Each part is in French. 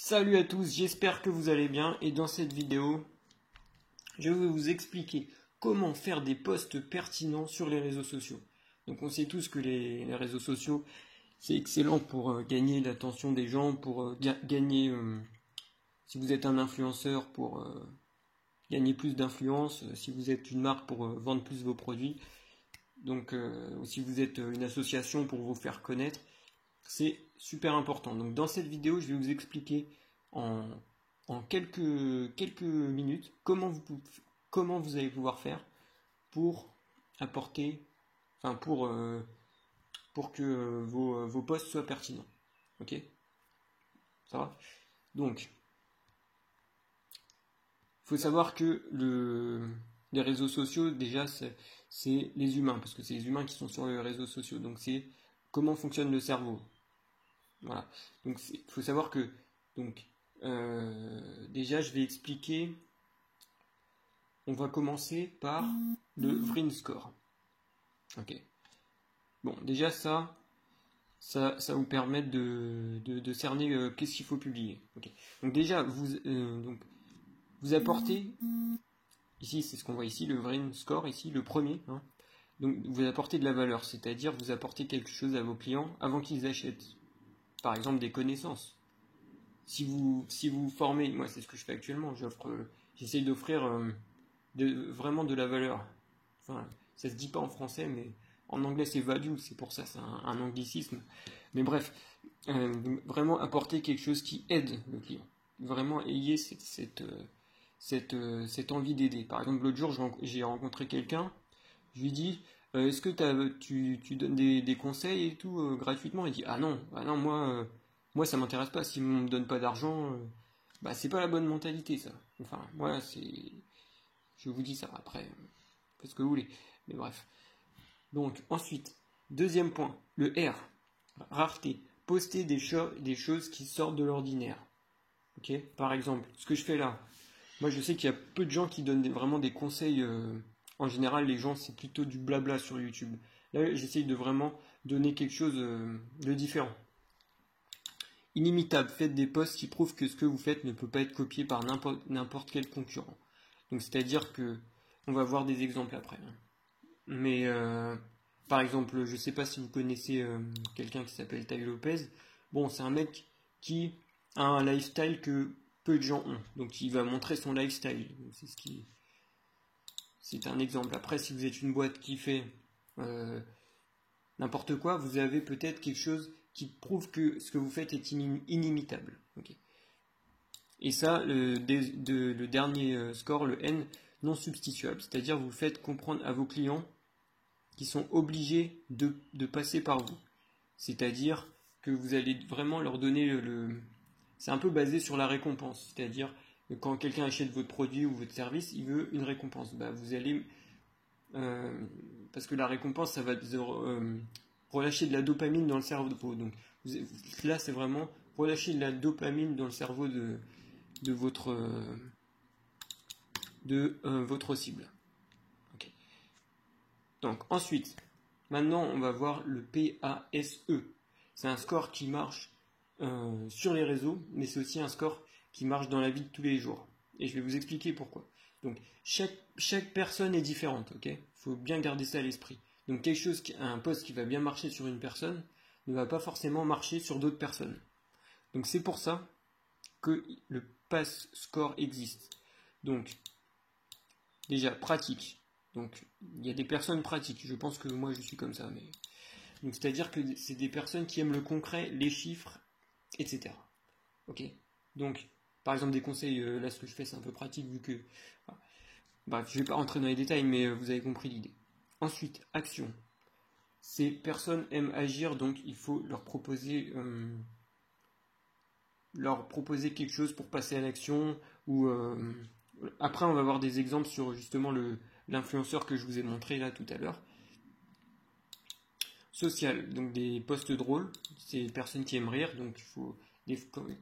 Salut à tous, j'espère que vous allez bien et dans cette vidéo, je vais vous expliquer comment faire des posts pertinents sur les réseaux sociaux. Donc on sait tous que les réseaux sociaux, c'est excellent pour gagner l'attention des gens, pour gagner, si vous êtes un influenceur, pour gagner plus d'influence, si vous êtes une marque pour vendre plus vos produits, donc ou si vous êtes une association pour vous faire connaître. C'est super important. Donc dans cette vidéo, je vais vous expliquer en quelques minutes comment vous allez pouvoir faire pour apporter, enfin pour que vos posts soient pertinents. Ok? Ça va? Donc, il faut savoir que les réseaux sociaux, déjà, c'est les humains, parce que c'est les humains qui sont sur les réseaux sociaux. Donc c'est comment fonctionne le cerveau. Voilà. Donc il faut savoir que déjà je vais expliquer. On va commencer par le Vrin Score. Ok. Bon, déjà ça vous permet de cerner qu'est-ce qu'il faut publier. Ok. Donc déjà vous apportez ici, c'est ce qu'on voit ici, le Vrin Score ici, le premier. Hein. Donc vous apportez de la valeur, c'est-à-dire vous apportez quelque chose à vos clients avant qu'ils achètent. Par exemple des connaissances. Si vous formez, moi c'est ce que je fais actuellement, j'essaye d'offrir vraiment de la valeur. Enfin, ça se dit pas en français, mais en anglais c'est value, c'est pour ça, c'est un anglicisme. Mais bref, vraiment apporter quelque chose qui aide le client. Vraiment ayez cette envie d'aider. Par exemple, l'autre jour, j'ai rencontré quelqu'un, je lui dis, est-ce que tu donnes des conseils et tout gratuitement? Il dit, ah non, moi ça m'intéresse pas, si on me donne pas d'argent, bah c'est pas la bonne mentalité ça. Enfin, moi je vous dis ça après, faites ce que vous voulez, mais bref. Donc ensuite, deuxième point, le R, rareté, poster des choses qui sortent de l'ordinaire. Ok, par exemple, ce que je fais là, moi je sais qu'il y a peu de gens qui donnent vraiment des conseils. En général, les gens c'est plutôt du blabla sur YouTube. Là, j'essaye de vraiment donner quelque chose de différent. Inimitable, faites des posts qui prouvent que ce que vous faites ne peut pas être copié par n'importe quel concurrent. Donc c'est-à-dire que, on va voir des exemples après. Mais par exemple, je ne sais pas si vous connaissez quelqu'un qui s'appelle Tai Lopez. Bon, c'est un mec qui a un lifestyle que peu de gens ont. Donc il va montrer son lifestyle. C'est un exemple. Après, si vous êtes une boîte qui fait n'importe quoi, vous avez peut-être quelque chose qui prouve que ce que vous faites est inimitable. Okay. Et ça, le dernier score, le N, non substituable. C'est-à-dire vous faites comprendre à vos clients qui sont obligés de passer par vous. C'est-à-dire que vous allez vraiment leur donner c'est un peu basé sur la récompense. C'est-à-dire que quand quelqu'un achète votre produit ou votre service, il veut une récompense. Bah, vous allez... parce que la récompense, ça va relâcher de la dopamine dans le cerveau. Donc là, c'est vraiment relâcher de la dopamine dans le cerveau de votre cible. Okay. Donc ensuite, maintenant, on va voir le PASE. C'est un score qui marche sur les réseaux, mais c'est aussi un score qui marche dans la vie de tous les jours. Et je vais vous expliquer pourquoi. Donc chaque personne est différente, ok? Il faut bien garder ça à l'esprit. Donc un post qui va bien marcher sur une personne ne va pas forcément marcher sur d'autres personnes. Donc c'est pour ça que le PAS score existe. Donc déjà pratique. Donc il y a des personnes pratiques. Je pense que moi je suis comme ça, mais donc c'est-à-dire que c'est des personnes qui aiment le concret, les chiffres, etc. Ok? Donc par exemple des conseils, là ce que je fais c'est un peu pratique vu que bref, je ne vais pas rentrer dans les détails, mais vous avez compris l'idée. Ensuite, action. Ces personnes aiment agir, donc il faut leur proposer quelque chose pour passer à l'action. Ou après, on va voir des exemples sur justement l'influenceur que je vous ai montré là tout à l'heure. Social, donc des posts drôles. C'est des personnes qui aiment rire, donc il faut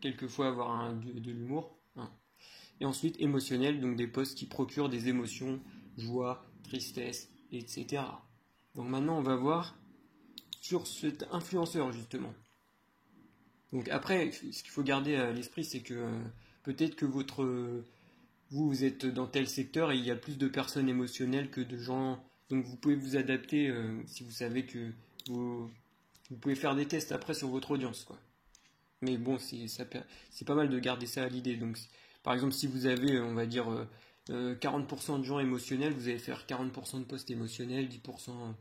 quelquefois avoir de l'humour. Hein. Et ensuite, émotionnel, donc des posts qui procurent des émotions, joie, tristesse, etc. Donc maintenant, on va voir sur cet influenceur, justement. Donc après, ce qu'il faut garder à l'esprit, c'est que peut-être que vous êtes dans tel secteur et il y a plus de personnes émotionnelles que de gens. Donc vous pouvez vous adapter si vous savez que vous pouvez faire des tests après sur votre audience, quoi. Mais bon, c'est pas mal de garder ça à l'idée. Donc, par exemple, si vous avez, on va dire, 40% de gens émotionnels, vous allez faire 40% de posts émotionnels, 10%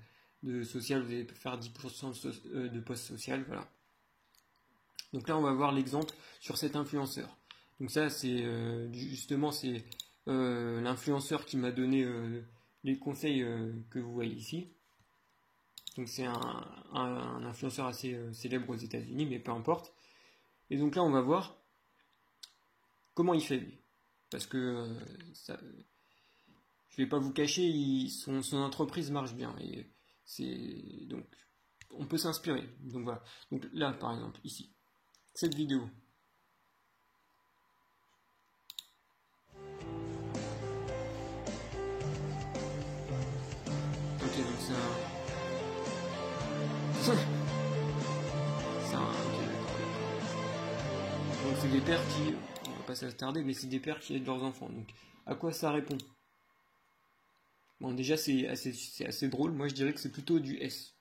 de social, vous allez faire 10% de posts social, voilà. Donc là, on va voir l'exemple sur cet influenceur. Donc ça, c'est justement, c'est l'influenceur qui m'a donné les conseils que vous voyez ici. Donc c'est un influenceur assez célèbre aux États-Unis, mais peu importe. Et donc là, on va voir comment il fait lui. Parce que je vais pas vous cacher, son entreprise marche bien. Et donc on peut s'inspirer. Donc voilà. Donc là, par exemple, ici, cette vidéo. Ok, donc c'est donc c'est des pères qui, on va pas s'attarder, mais c'est des pères qui aident leurs enfants. Donc à quoi ça répond? Bon, déjà c'est assez drôle. Moi je dirais que c'est plutôt du S.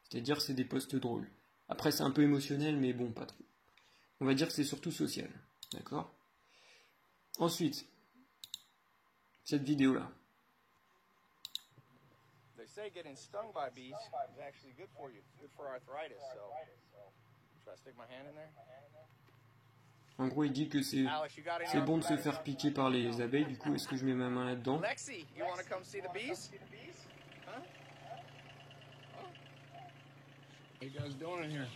C'est-à-dire c'est des posts drôles. Après c'est un peu émotionnel, mais bon, pas trop. On va dire que c'est surtout social. D'accord? Ensuite, cette vidéo-là. They say getting stung by bees is actually good for you, good for arthritis. So, should I stick my hand in there? En gros, il dit que c'est bon de se faire piquer par les abeilles. Du coup, est-ce que je mets ma main là-dedans? Lexi, you want to come see the bees? Huh? What are you guys doing in here?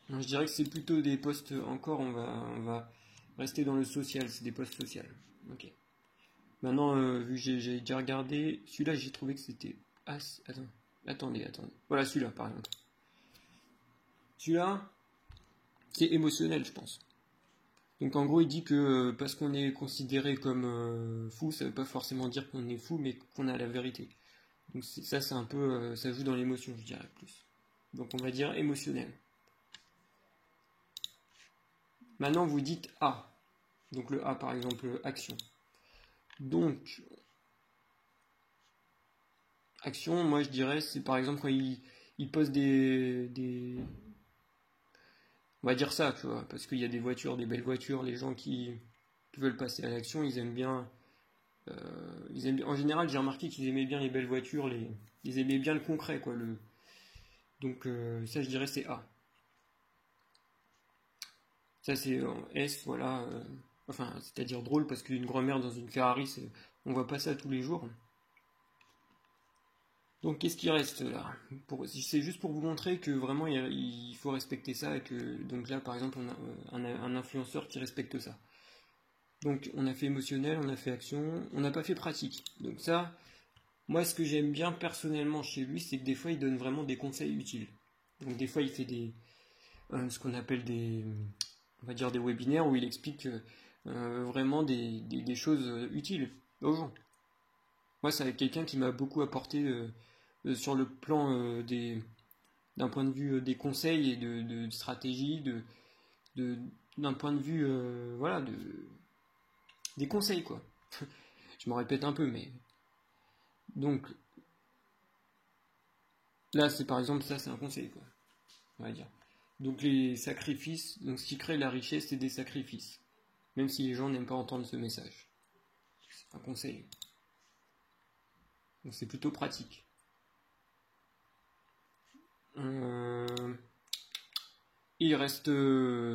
Je dirais que c'est plutôt des posts encore. On va rester dans le social. C'est des posts sociaux. Ok. Maintenant, vu que j'ai déjà regardé, celui-là, j'ai trouvé que c'était... Ah, attendez. Voilà, celui-là, par exemple. Celui-là, c'est émotionnel, je pense. Donc, en gros, il dit que parce qu'on est considéré comme fou, ça veut pas forcément dire qu'on est fou, mais qu'on a la vérité. Donc, ça, c'est un peu... ça joue dans l'émotion, je dirais, plus. Donc, on va dire émotionnel. Maintenant, vous dites A. Donc, le A, par exemple, action. Donc, action, moi je dirais, c'est par exemple quand il pose on va dire ça, tu vois, parce qu'il y a des voitures, des belles voitures, les gens qui veulent passer à l'action, ils aiment bien. En général, j'ai remarqué qu'ils aimaient bien les belles voitures, ils aimaient bien le concret, quoi. Donc, ça, je dirais, c'est A. Ça, c'est en S, voilà. Enfin, c'est-à-dire drôle, parce qu'une grand-mère dans une Ferrari, on voit pas ça tous les jours. Donc qu'est-ce qui reste là? C'est juste pour vous montrer que vraiment il faut respecter ça et que donc là par exemple on a un influenceur qui respecte ça. Donc on a fait émotionnel, on a fait action, on n'a pas fait pratique. Donc ça, moi ce que j'aime bien personnellement chez lui, c'est que des fois il donne vraiment des conseils utiles. Donc des fois il fait ce qu'on appelle on va dire des webinaires où il explique vraiment des choses utiles aux gens. Moi c'est quelqu'un qui m'a beaucoup apporté sur le plan d'un point de vue des conseils et de stratégie, d'un point de vue voilà, des conseils quoi. Je me répète un peu, mais donc là c'est par exemple ça c'est un conseil quoi, on va dire. Donc les sacrifices, donc ce qui crée la richesse c'est des sacrifices, même si les gens n'aiment pas entendre ce message. C'est un conseil. Donc c'est plutôt pratique. Il reste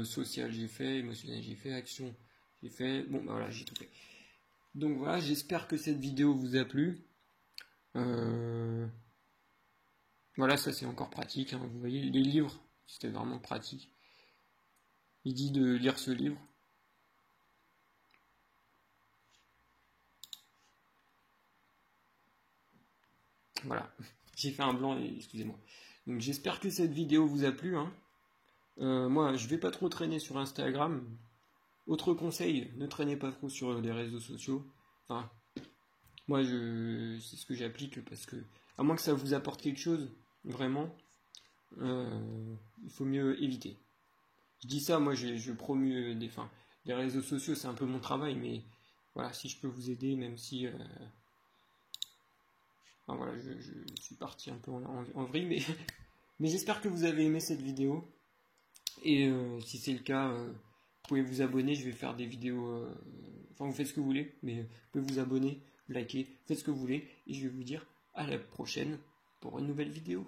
social, j'ai fait, émotionnel, j'ai fait, action, j'ai fait. Bon, bah voilà, j'ai tout fait. Donc voilà, j'espère que cette vidéo vous a plu. Voilà, ça c'est encore pratique. Hein. Vous voyez, les livres, c'était vraiment pratique. Il dit de lire ce livre. Voilà, j'ai fait un blanc, excusez-moi. Donc j'espère que cette vidéo vous a plu. Hein. Moi, je vais pas trop traîner sur Instagram. Autre conseil, ne traînez pas trop sur les réseaux sociaux. Enfin, moi, c'est ce que j'applique parce que, à moins que ça vous apporte quelque chose, vraiment, il faut mieux éviter. Je dis ça, moi je promue les réseaux sociaux, c'est un peu mon travail, mais voilà, si je peux vous aider, même si voilà, je suis parti un peu en vrille, mais j'espère que vous avez aimé cette vidéo. Et si c'est le cas, vous pouvez vous abonner, je vais faire des vidéos, vous faites ce que vous voulez, mais vous pouvez vous abonner, liker, faites ce que vous voulez, et je vais vous dire à la prochaine pour une nouvelle vidéo.